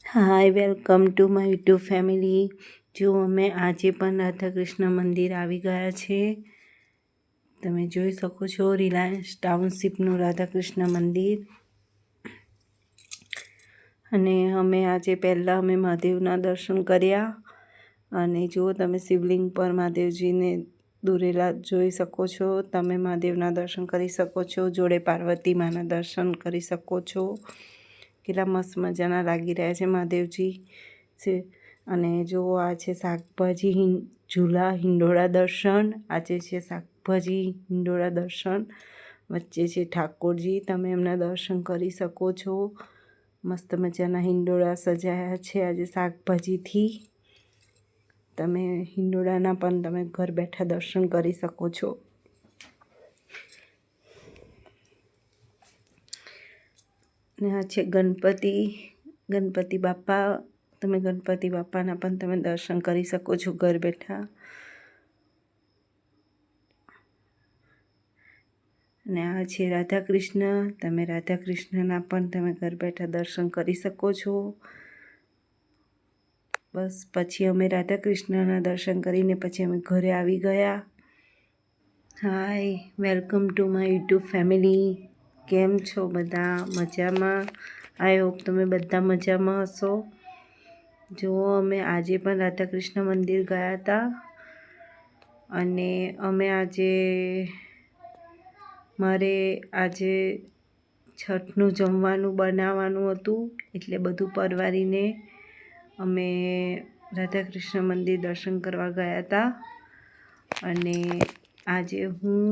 Hi, welcome to my YouTube family. જો અમે આજે પણ રાધાકૃષ્ણ મંદિર આવી ગયા છે. તમે જોઈ શકો છો રિલાયન્સ ટાઉનશીપનું રાધાકૃષ્ણ મંદિર. અને અમે આજે પહેલાં અમે મહાદેવના દર્શન કર્યા. અને જો તમે શિવલિંગ પર મહાદેવજીને દોરેલા જોઈ શકો છો. તમે મહાદેવના દર્શન કરી શકો છો. જોડે પાર્વતી માના દર્શન કરી શકો છો. કેટલા મસ્ત મજાના લાગી રહ્યા છે મહાદેવજી છે. અને જો આ છે શાકભાજી ઝૂલા હિંડોળા દર્શન. આજે છે શાકભાજી હિંડોળા દર્શન. વચ્ચે છે ઠાકોરજી. તમે એમના દર્શન કરી શકો છો. મસ્ત મજાના હિંડોળા સજાયા છે આજે શાકભાજીથી. તમે હિંડોળાના પણ તમે ઘર બેઠા દર્શન કરી શકો છો. ને આ છે ગણપતિ બાપા. તમે ગણપતિ બાપાના પણ તમે દર્શન કરી શકો છો ઘર બેઠા. અને આ છે રાધાકૃષ્ણ. તમે રાધાકૃષ્ણના પણ તમે ઘર બેઠા દર્શન કરી શકો છો. બસ પછી અમે રાધાકૃષ્ણના દર્શન કરીને પછી અમે ઘરે આવી ગયા. Hi, welcome to my YouTube family. કેમ છો બધા? મજામાં? આઈ હોપ તમે બધા મજામાં હશો. જો અમે આજે પણ રાધાકૃષ્ણ મંદિર ગયા હતા. અને અમે મારે આજે છઠનું જમવાનું બનાવવાનું હતું. એટલે બધું પરવારીને અમે રાધાકૃષ્ણ મંદિર દર્શન કરવા ગયા હતા. અને આજે હું,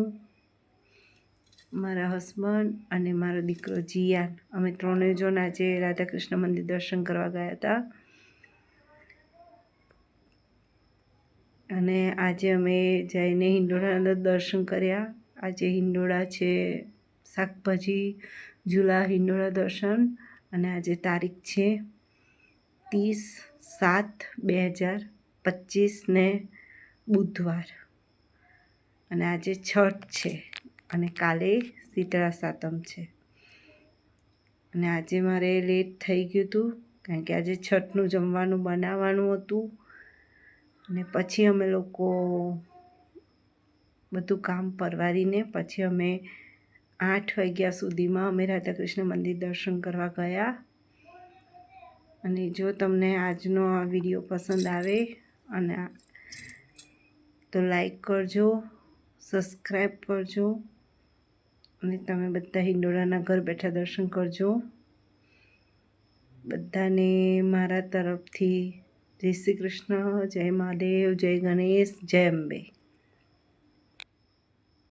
મારા હસબન્ડ અને મારો દીકરો જીયાન, અમે ત્રણેય જણ આજે રાધાકૃષ્ણ મંદિર દર્શન કરવા ગયા હતા. અને આજે અમે જઈને હિંડોળાના દર્શન કર્યા. આજે હિંડોળા છે શાકભાજી ઝૂલા હિંડોળા દર્શન. અને આજે તારીખ છે 30/7/2025 ને બુધવાર. અને આજે છઠ છે. અને કાલે શીતળા સાતમ છે. અને આજે મારે લેટ થઈ ગયું હતું કારણ કે આજે છઠનું જમવાનું બનાવવાનું હતું. અને પછી અમે લોકો બધું કામ પરવારીને પછી અમે 8 વાગ્યા સુધીમાં અમે રાધાકૃષ્ણ મંદિર દર્શન કરવા ગયા. અને જો તમને આજનો આ વિડીયો પસંદ આવે અને તો લાઈક કરજો, સબસ્ક્રાઈબ કરજો. અને તમે બધા હિંડોળાના ઘર બેઠા દર્શન કરજો. બધાને મારા તરફથી જય શ્રી કૃષ્ણ, જય મહાદેવ, જય ગણેશ, જય અંબે.